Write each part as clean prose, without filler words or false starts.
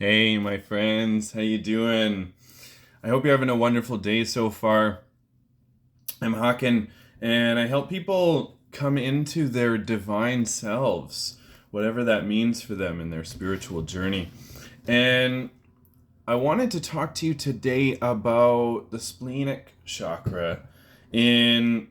Hey, my friends, how you doing? I hope you're having a wonderful day so far. I'm Hawken, and I help people come into their divine selves, whatever that means for them in their spiritual journey. And I wanted to talk to you today about the splenic chakra. In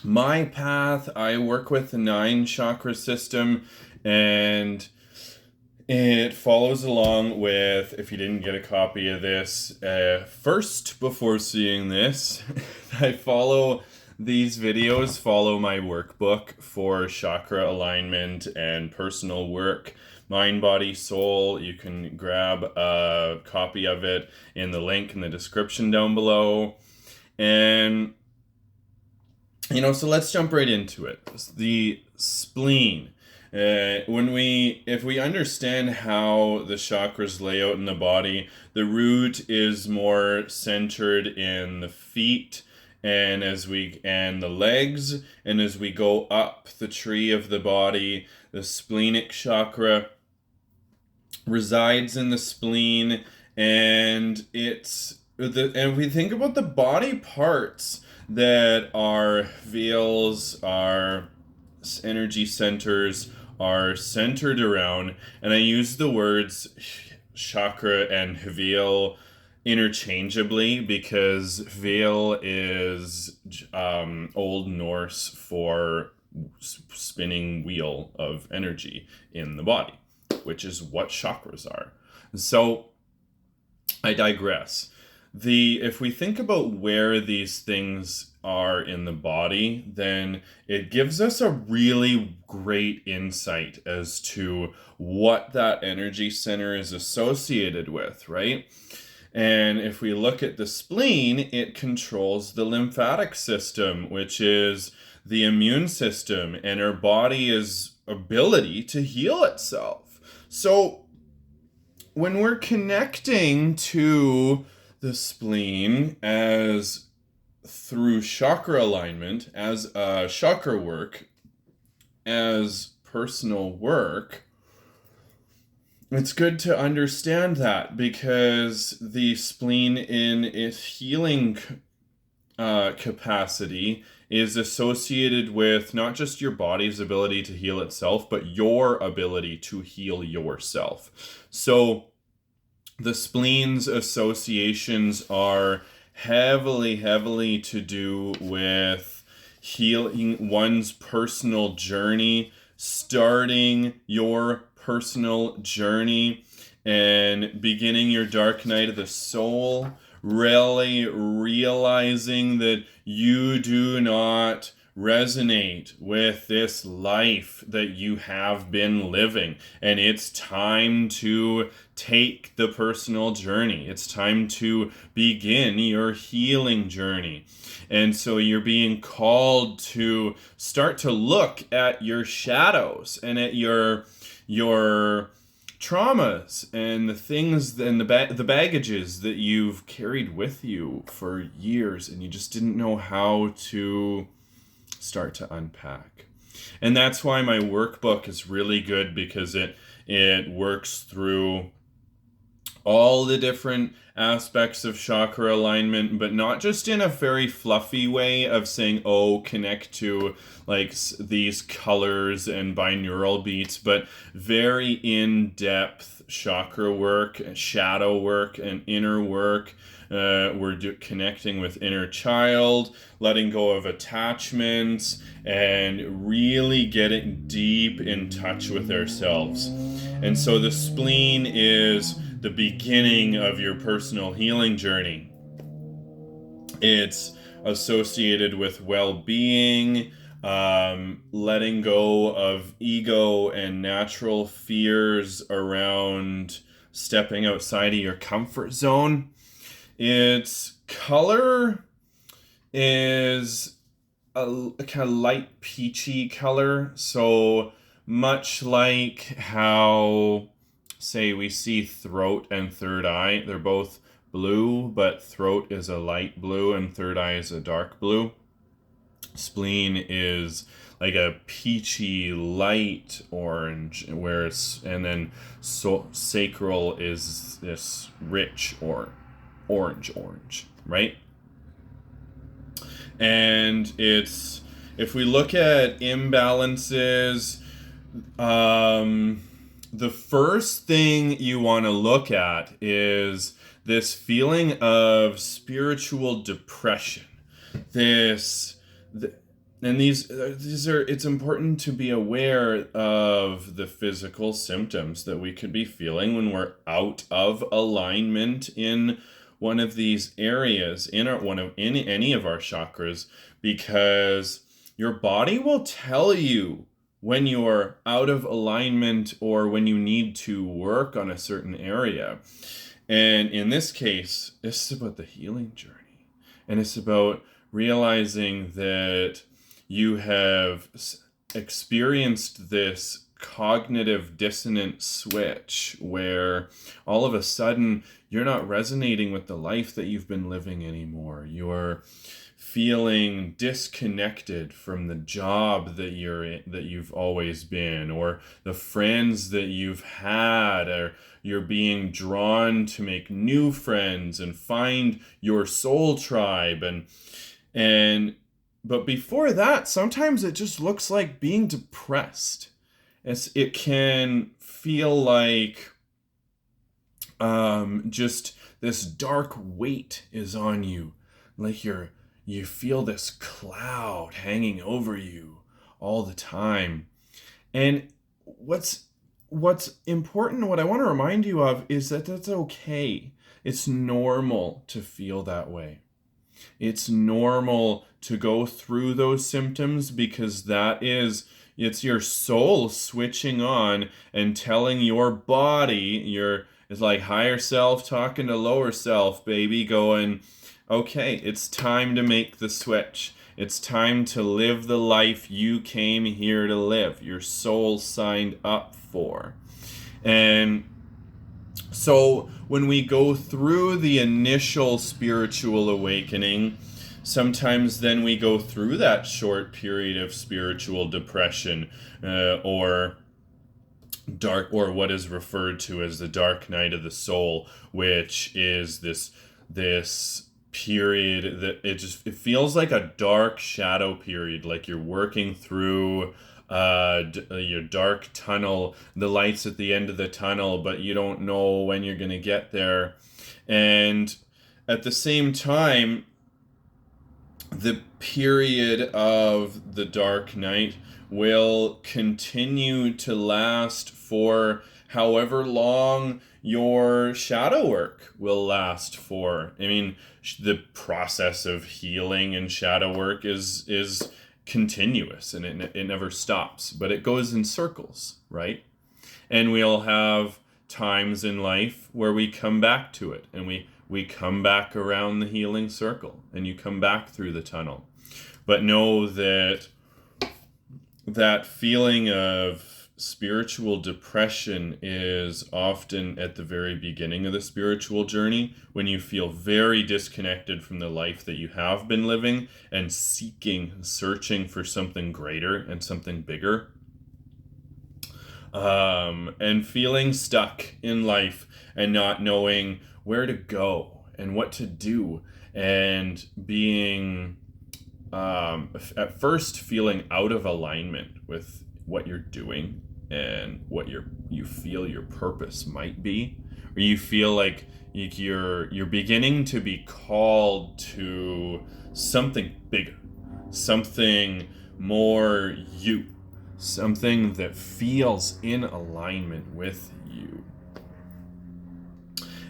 my path, I work with the nine chakra system, and it follows along with, if you didn't get a copy of this first before seeing this, I follow these videos, follow my workbook for chakra alignment and personal work, mind, body, soul. You can grab a copy of it in the link in the description down below. And, so let's jump right into it. The spleen. If we understand how the chakras lay out in the body, the root is more centered in the feet and the legs, and as we go up the tree of the body, the splenic chakra resides in the spleen, and if we think about the body parts that are veils, are energy centers, are centered around, and I use the words chakra and veil interchangeably because veil is Old Norse for spinning wheel of energy in the body, which is what chakras are. So I digress. If we think about where these things are in the body, then it gives us a really great insight as to what that energy center is associated with, right? And if we look at the spleen, it controls the lymphatic system, which is the immune system and our body's ability to heal itself. So when we're connecting to the spleen as through chakra alignment, as chakra work, as personal work, it's good to understand that because the spleen in its healing capacity is associated with not just your body's ability to heal itself, but your ability to heal yourself. So the spleen's associations are heavily to do with healing one's personal journey, starting your personal journey and beginning your dark night of the soul, really realizing that you do not resonate with this life that you have been living, and it's time to take the personal journey. It's time to begin your healing journey. And so you're being called to start to look at your shadows and at your traumas and the things and the baggages that you've carried with you for years, and you just didn't know how to start to unpack. And that's why my workbook is really good, because it works through all the different aspects of chakra alignment, but not just in a very fluffy way of saying, oh, connect to like these colors and binaural beats, but very in-depth chakra work, shadow work, and inner work. We're connecting with inner child, letting go of attachments, and really getting deep in touch with ourselves. And so the spleen is the beginning of your personal healing journey. It's associated with well-being, letting go of ego and natural fears around stepping outside of your comfort zone. Its color is a kind of light peachy color, so much like how, say, we see throat and third eye. They're both blue, but throat is a light blue and third eye is a dark blue. Spleen is like a peachy light orange, and then sacral is this rich or orange, right? And if we look at imbalances, the first thing you want to look at is this feeling of spiritual depression. And these are, it's important to be aware of the physical symptoms that we could be feeling when we're out of alignment in one of these areas, in any of our chakras, because your body will tell you when you're out of alignment or when you need to work on a certain area. And in this case, this is about the healing journey. And it's about realizing that you have experienced this cognitive dissonant switch where all of a sudden you're not resonating with the life that you've been living anymore. You're feeling disconnected from the job that you've always been, or the friends that you've had, or you're being drawn to make new friends and find your soul tribe. But before that, sometimes it just looks like being depressed. It can feel like just this dark weight is on you, like you feel this cloud hanging over you all the time. And what's important, what I want to remind you of, is that that's okay. It's normal to feel that way. It's normal to go through those symptoms, because it's your soul switching on and telling your body, it's like higher self talking to lower self, baby, going, okay, it's time to make the switch. It's time to live the life you came here to live. Your soul signed up for. And so when we go through the initial spiritual awakening, sometimes then we go through that short period of spiritual depression, or what is referred to as the dark night of the soul, which is this period that it feels like a dark shadow period, like you're working through your dark tunnel, the lights at the end of the tunnel, but you don't know when you're going to get there. And at the same time, the period of the dark night will continue to last for however long your shadow work will last for. I mean, the process of healing and shadow work is continuous, and it never stops, but it goes in circles, right? And we'll have times in life where we come back to it, and we come back around the healing circle, and you come back through the tunnel. But know that feeling of spiritual depression is often at the very beginning of the spiritual journey, when you feel very disconnected from the life that you have been living and searching for something greater and something bigger. And feeling stuck in life and not knowing where to go and what to do, and being at first feeling out of alignment with what you're doing and what you feel your purpose might be, or you feel like you're beginning to be called to something bigger, something more you, something that feels in alignment with you.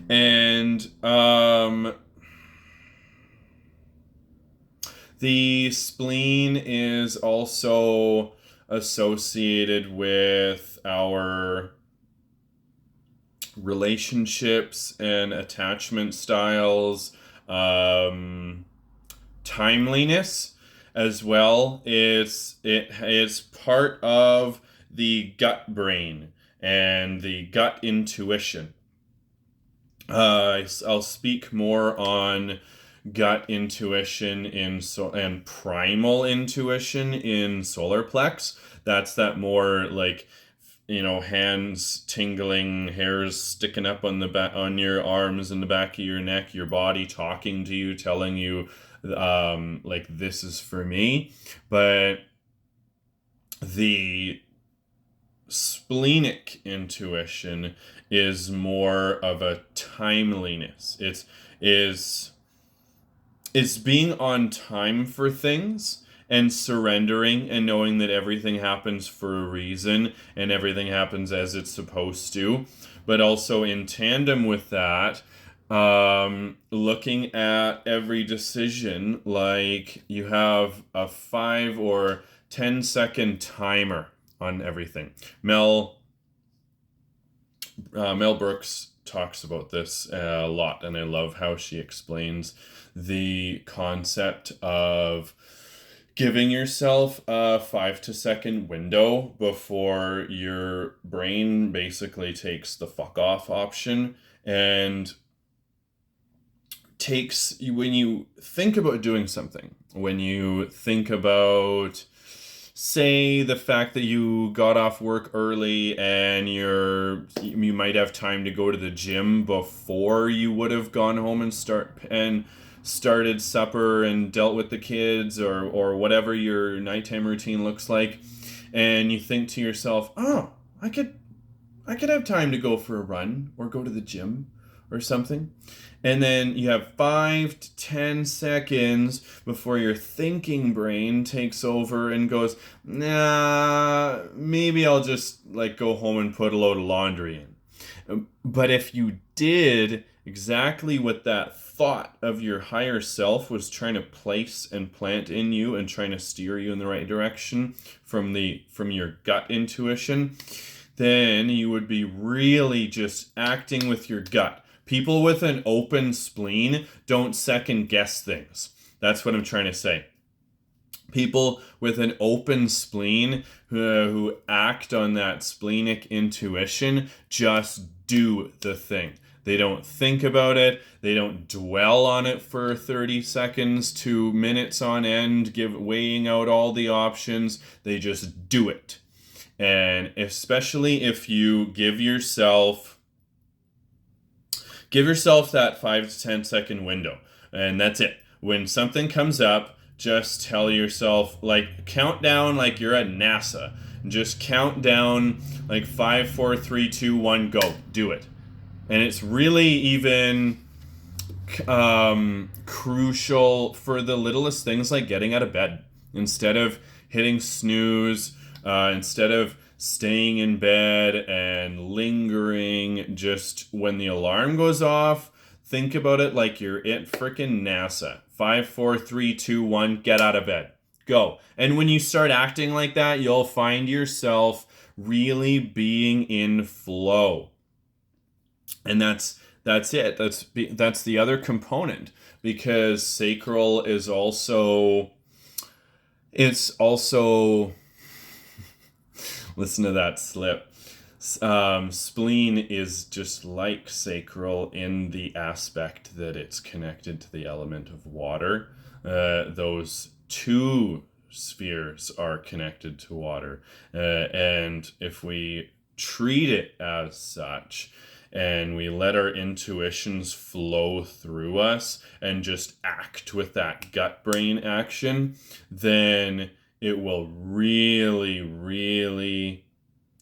And the spleen is also associated with our relationships and attachment styles, timeliness as well. It's part of the gut brain and the gut intuition. I'll speak more on gut intuition and primal intuition in solar plex. That's that more like, hands tingling, hairs sticking up on the back, on your arms and the back of your neck, your body talking to you, telling you, like, this is for me. But the splenic intuition is more of a timeliness. It's being on time for things and surrendering and knowing that everything happens for a reason and everything happens as it's supposed to. But also in tandem with that, looking at every decision like you have a 5 or 10-second timer on everything. Mel Brooks talks about this a lot, and I love how she explains the concept of giving yourself a 5-second window before your brain basically takes the fuck off option and takes, when you think about doing something, when you think about, say, the fact that you got off work early and you might have time to go to the gym before you would have gone home and started supper and dealt with the kids or whatever your nighttime routine looks like, and you think to yourself, oh, I could have time to go for a run or go to the gym or something. And then you have 5 to 10 seconds before your thinking brain takes over and goes, nah, maybe I'll just like go home and put a load of laundry in. But if you did exactly what that thought of your higher self was trying to place and plant in you and trying to steer you in the right direction from your gut intuition, then you would be really just acting with your gut. People with an open spleen don't second guess things. That's what I'm trying to say. People with an open spleen who act on that splenic intuition just do the thing. They don't think about it. They don't dwell on it for 30 seconds to minutes on end, weighing out all the options. They just do it. And especially if you give yourself that 5 to 10 second window, and that's it. When something comes up, just tell yourself, like, count down like you're at NASA. Just count down like 5, 4, 3, 2, 1, go. Do it. And it's really even crucial for the littlest things like getting out of bed. Instead of hitting snooze, instead of staying in bed and lingering, just when the alarm goes off, think about it like you're at frickin' NASA. 5, 4, 3, 2, 1, get out of bed. Go. And when you start acting like that, you'll find yourself really being in flow. And that's it. That's the other component, because sacral is also, listen to that slip. Spleen is just like sacral in the aspect that it's connected to the element of water. Those two spheres are connected to water. And if we treat it as such, and we let our intuitions flow through us and just act with that gut brain action, then it will really, really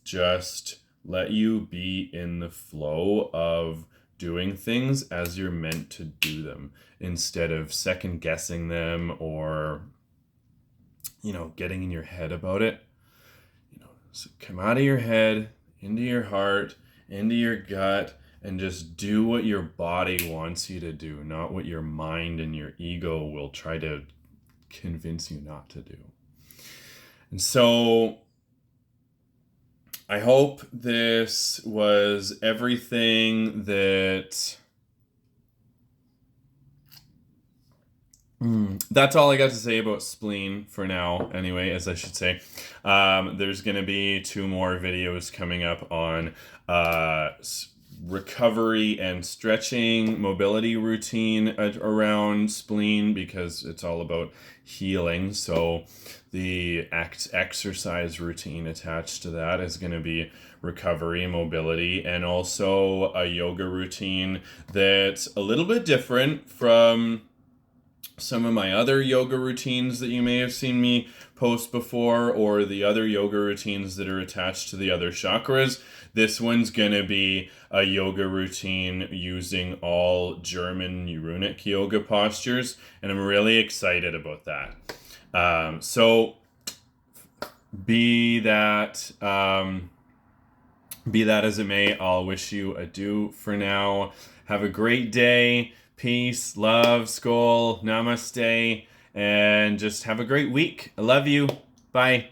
just let you be in the flow of doing things as you're meant to do them, instead of second guessing them or, getting in your head about it. So come out of your head, into your heart, into your gut, and just do what your body wants you to do, not what your mind and your ego will try to convince you not to do. And so I hope this was everything that... That's all I got to say about spleen for now, anyway, as I should say. There's going to be 2 more videos coming up on recovery and stretching mobility routine around spleen, because it's all about healing. So the exercise routine attached to that is going to be recovery, mobility, and also a yoga routine that's a little bit different from some of my other yoga routines that you may have seen me post before, or the other yoga routines that are attached to the other chakras. This one's going to be a yoga routine using all German runic yoga postures, and I'm really excited about that. So be that as it may, I'll wish you adieu for now. Have a great day. Peace, love, skol, namaste, and just have a great week. I love you. Bye.